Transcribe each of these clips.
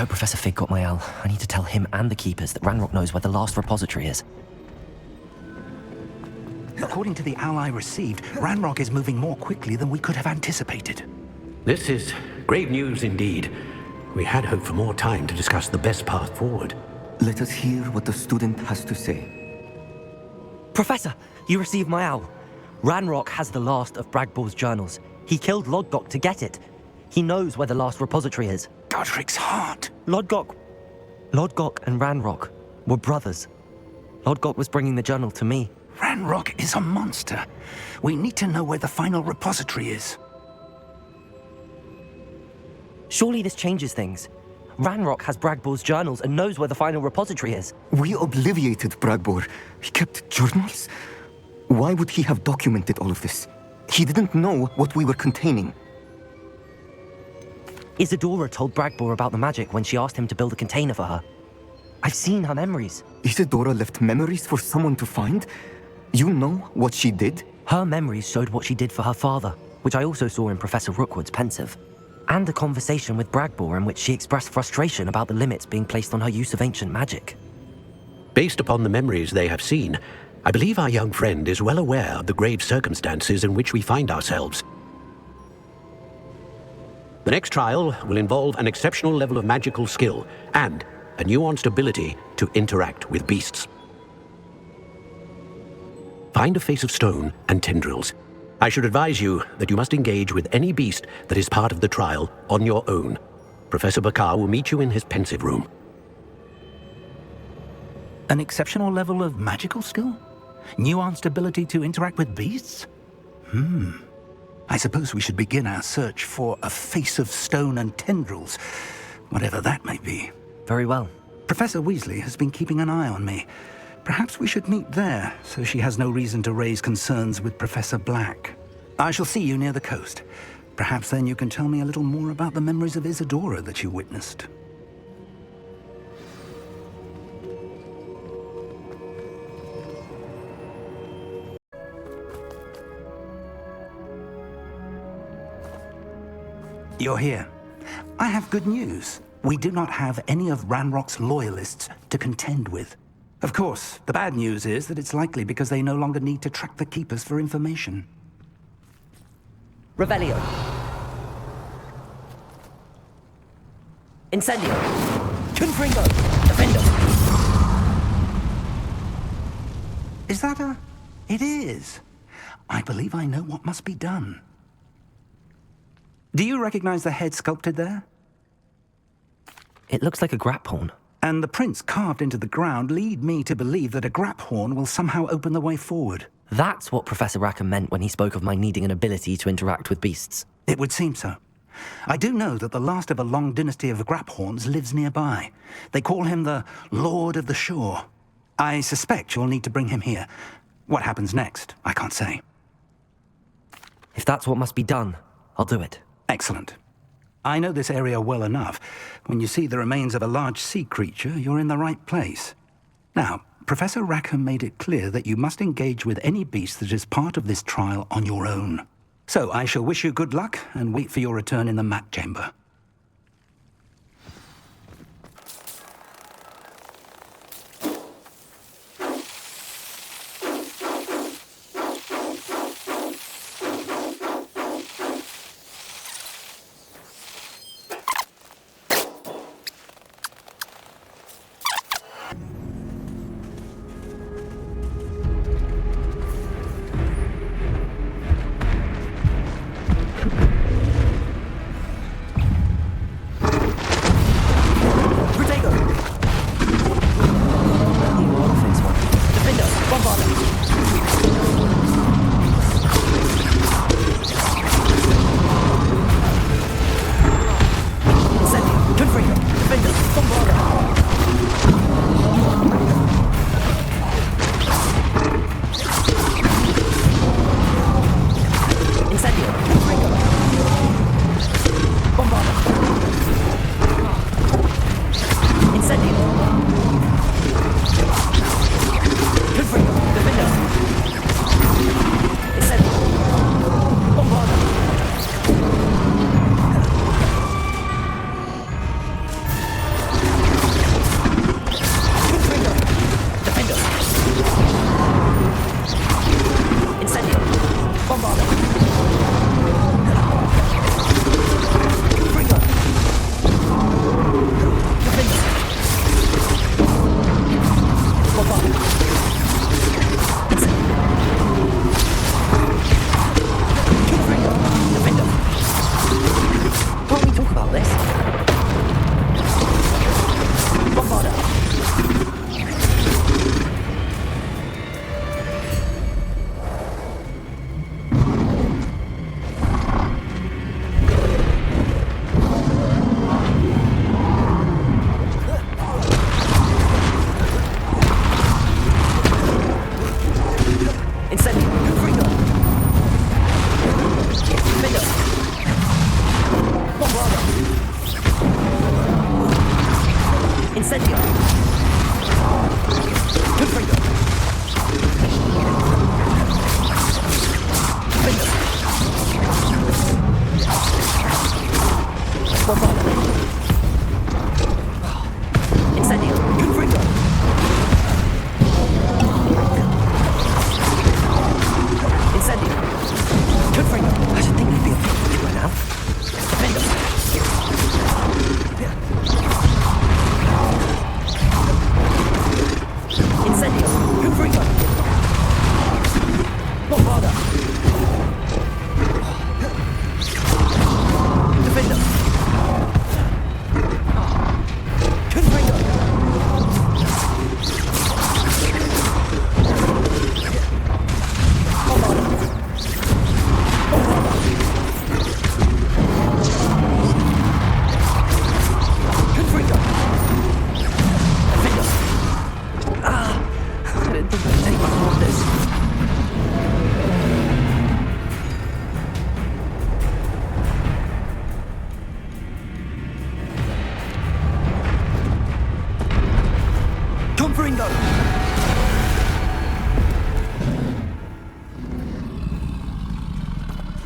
hope Professor Fig got my owl. I need to tell him and the Keepers that Ranrock knows where the last repository is. According to the owl I received, Ranrock is moving more quickly than we could have anticipated. This is grave news indeed. We had hoped for more time to discuss the best path forward. Let us hear what the student has to say. Professor, you received my owl. Ranrock has the last of Bragbor's journals. He killed Lodgok to get it. He knows where the last repository is. Godric's heart! Lodgok and Ranrock were brothers. Lodgok was bringing the journal to me. Ranrock is a monster. We need to know where the final repository is. Surely this changes things. Ranrock has Bragbor's journals and knows where the final repository is. We obliviated Bragbor. He kept journals? Why would he have documented all of this? He didn't know what we were containing. Isadora told Bragbor about the magic when she asked him to build a container for her. I've seen her memories. Isadora left memories for someone to find? You know what she did? Her memories showed what she did for her father, which I also saw in Professor Rookwood's pensive. And a conversation with Bragbor in which she expressed frustration about the limits being placed on her use of ancient magic. Based upon the memories they have seen, I believe our young friend is well aware of the grave circumstances in which we find ourselves. The next trial will involve an exceptional level of magical skill and a nuanced ability to interact with beasts. Find a face of stone and tendrils. I should advise you that you must engage with any beast that is part of the trial on your own. Professor Bakar will meet you in his pensive room. An exceptional level of magical skill? Nuanced ability to interact with beasts? I suppose we should begin our search for a face of stone and tendrils, whatever that may be. Very well. Professor Weasley has been keeping an eye on me. Perhaps we should meet there, so she has no reason to raise concerns with Professor Black. I shall see you near the coast. Perhaps then you can tell me a little more about the memories of Isadora that you witnessed. You're here. I have good news. We do not have any of Ranrock's loyalists to contend with. Of course, the bad news is that it's likely because they no longer need to track the Keepers for information. Revelio. Incendio. Confringo. Defendo. Is that a... It is. I believe I know what must be done. Do you recognize the head sculpted there? It looks like a graphorn. And the prints carved into the ground lead me to believe that a graphorn will somehow open the way forward. That's what Professor Rackham meant when he spoke of my needing an ability to interact with beasts. It would seem so. I do know that the last of a long dynasty of graphorns lives nearby. They call him the Lord of the Shore. I suspect you'll need to bring him here. What happens next, I can't say. If that's what must be done, I'll do it. Excellent. I know this area well enough. When you see the remains of a large sea creature, you're in the right place. Now, Professor Rackham made it clear that you must engage with any beast that is part of this trial on your own. So I shall wish you good luck and wait for your return in the map chamber.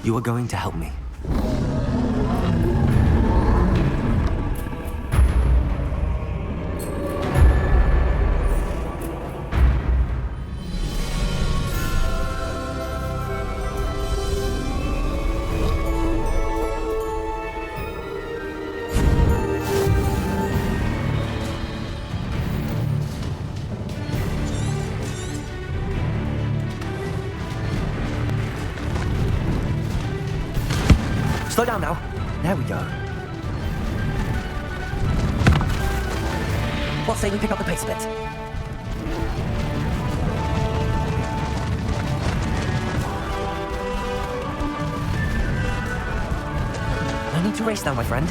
You are going to help me. Slow down now. There we go. What say we pick up the pace a bit? No need to race now, my friend.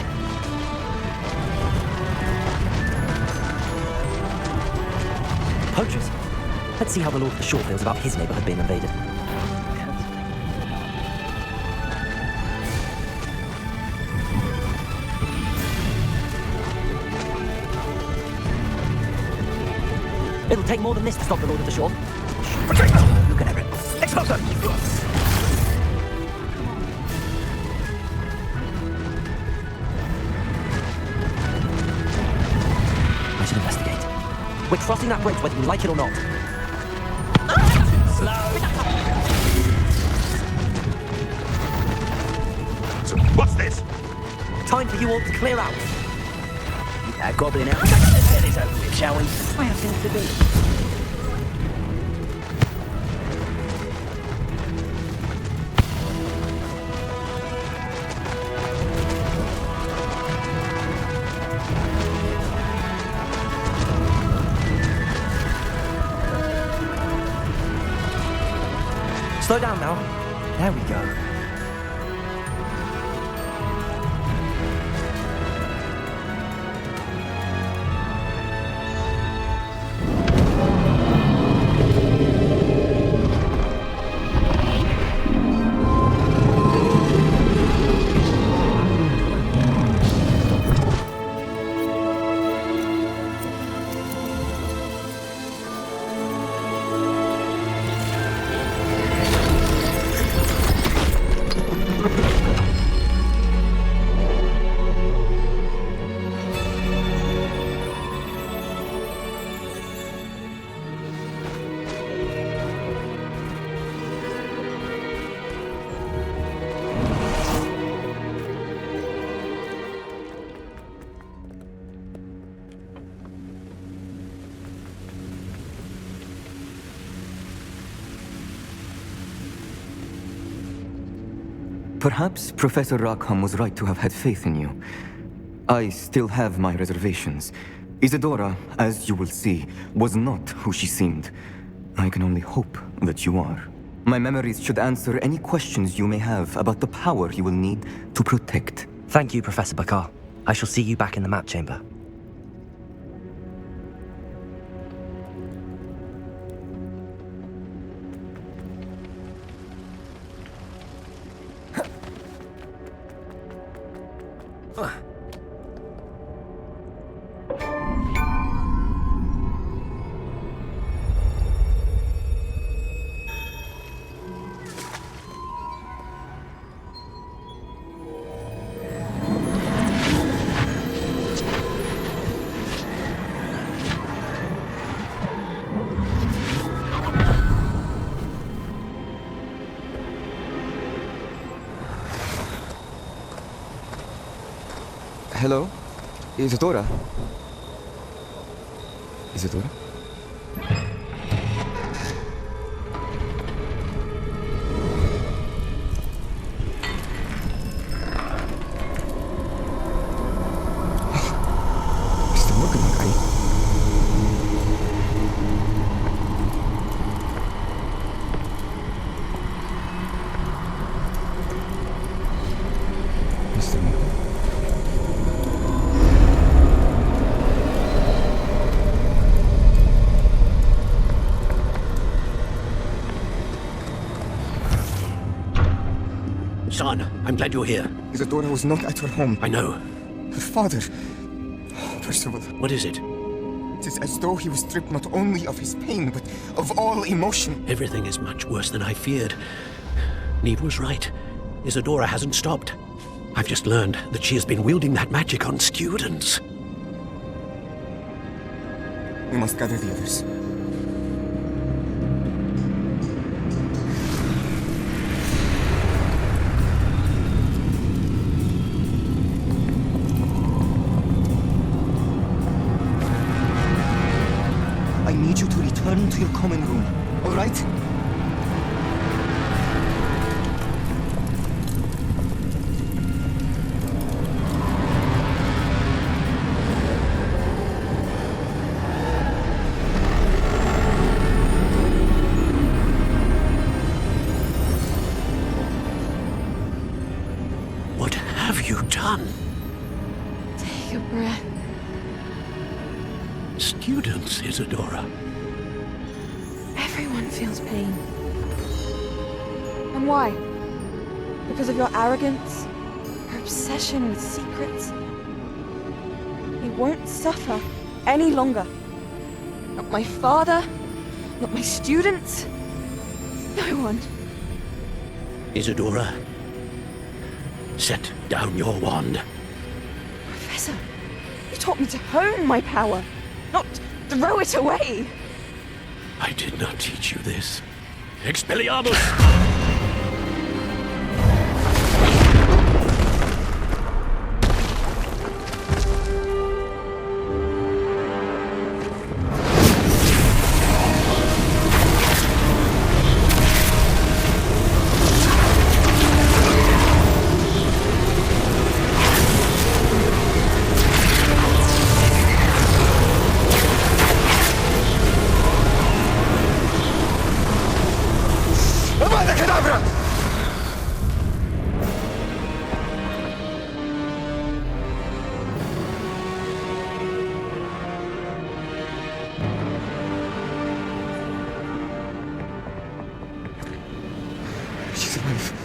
Poachers. Let's see how the Lord of the Shore feels about his neighborhood being invaded. It'll take more than this to stop the Lord of the Shore. Look at Everett. Explosion! I should investigate. We're crossing that bridge whether you like it or not. So, what's this? Time for you all to clear out. Goblin out. Let's get this over with, shall we? I have things to do. Slow down now. There we go. Perhaps Professor Rackham was right to have had faith in you. I still have my reservations. Isadora, as you will see, was not who she seemed. I can only hope that you are. My memories should answer any questions you may have about the power you will need to protect. Thank you, Professor Bakar. I shall see you back in the map chamber. Hello? Isadora? Isadora? Still looking like me. Mr. Miller. Son, I'm glad you're here. Isadora was not at her home. I know. Her father. Percival. What is it? It is as though he was stripped not only of his pain, but of all emotion. Everything is much worse than I feared. Neve was right. Isadora hasn't stopped. I've just learned that she has been wielding that magic on students. We must gather the others. I need you to return to your common room, all right? What have you done? Take a breath. Students, Isadora. Everyone feels pain. And why? Because of your arrogance? Your obsession with secrets? We won't suffer any longer. Not my father, not my students, no one. Isadora, set down your wand. Professor, you taught me to hone my power, not throw it away. I did not teach you this. Expelliarmus! She's alive.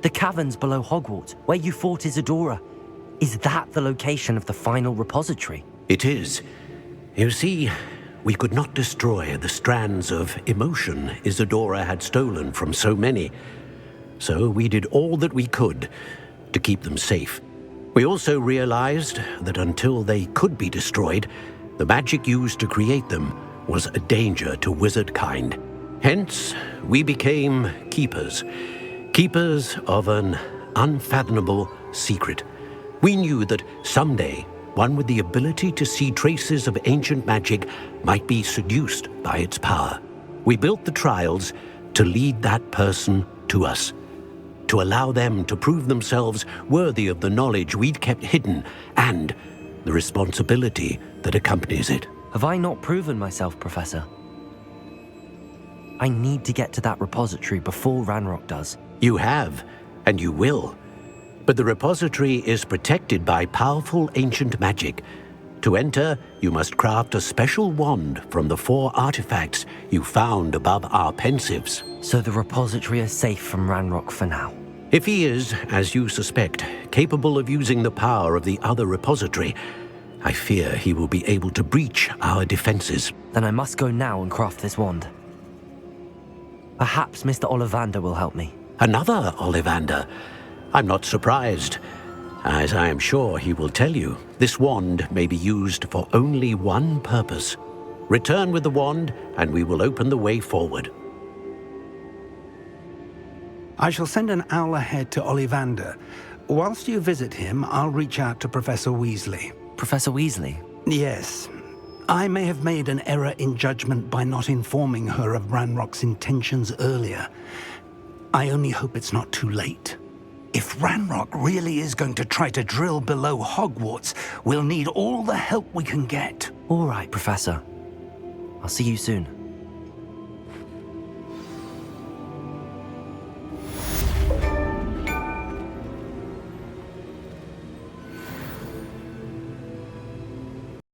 The caverns below Hogwarts, where you fought Isadora. Is that the location of the final repository? It is. You see, we could not destroy the strands of emotion Isadora had stolen from so many. So we did all that we could to keep them safe. We also realized that until they could be destroyed, the magic used to create them was a danger to wizard kind. Hence, we became keepers. Keepers of an unfathomable secret. We knew that someday, one with the ability to see traces of ancient magic might be seduced by its power. We built the trials to lead that person to us, to allow them to prove themselves worthy of the knowledge we'd kept hidden and the responsibility that accompanies it. Have I not proven myself, Professor? I need to get to that repository before Ranrock does. You have, and you will. But the repository is protected by powerful ancient magic. To enter, you must craft a special wand from the 4 artifacts you found above our pensives. So the repository is safe from Ranrock for now. If he is, as you suspect, capable of using the power of the other repository, I fear he will be able to breach our defenses. Then I must go now and craft this wand. Perhaps Mr. Ollivander will help me. Another Ollivander? I'm not surprised. As I am sure he will tell you, this wand may be used for only one purpose. Return with the wand, and we will open the way forward. I shall send an owl ahead to Ollivander. Whilst you visit him, I'll reach out to Professor Weasley. Professor Weasley? Yes. I may have made an error in judgment by not informing her of Ranrock's intentions earlier. I only hope it's not too late. If Ranrock really is going to try to drill below Hogwarts, we'll need all the help we can get. All right, Professor. I'll see you soon.